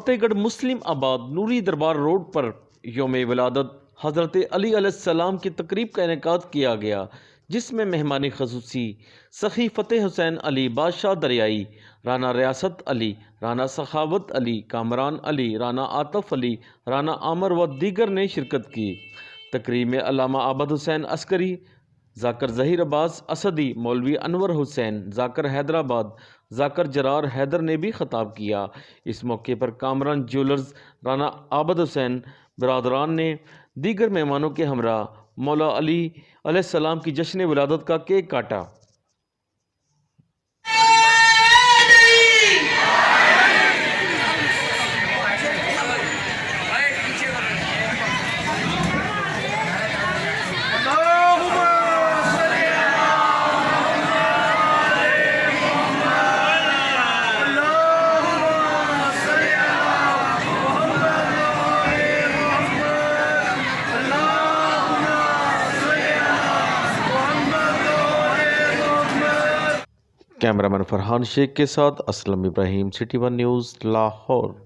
فتح گڑھ مسلم آباد نوری دربار روڈ پر یوم ولادت حضرت علی علیہ السلام کی تقریب کا انعقاد کیا گیا، جس میں مہمان خصوصی سخی فتح حسین علی بادشاہ دریائی، رانا ریاست علی، رانا سخاوت علی، کامران علی، رانا عاطف علی، رانا عامر و دیگر نے شرکت کی۔ تقریب میں علامہ عابد حسین عسکری، ذاکر ظہیر عباس اسدی، مولوی انور حسین، ذاکر حیدرآباد، ذاکر جرار حیدر نے بھی خطاب کیا۔ اس موقع پر کامران جیولرز، رانا عابد حسین برادران نے دیگر مہمانوں کے ہمراہ مولا علی علیہ السلام کی جشن ولادت کا کیک کاٹا۔ کیمرہ مین فرحان شیخ کے ساتھ اسلم ابراہیم، سٹی ون نیوز، لاہور۔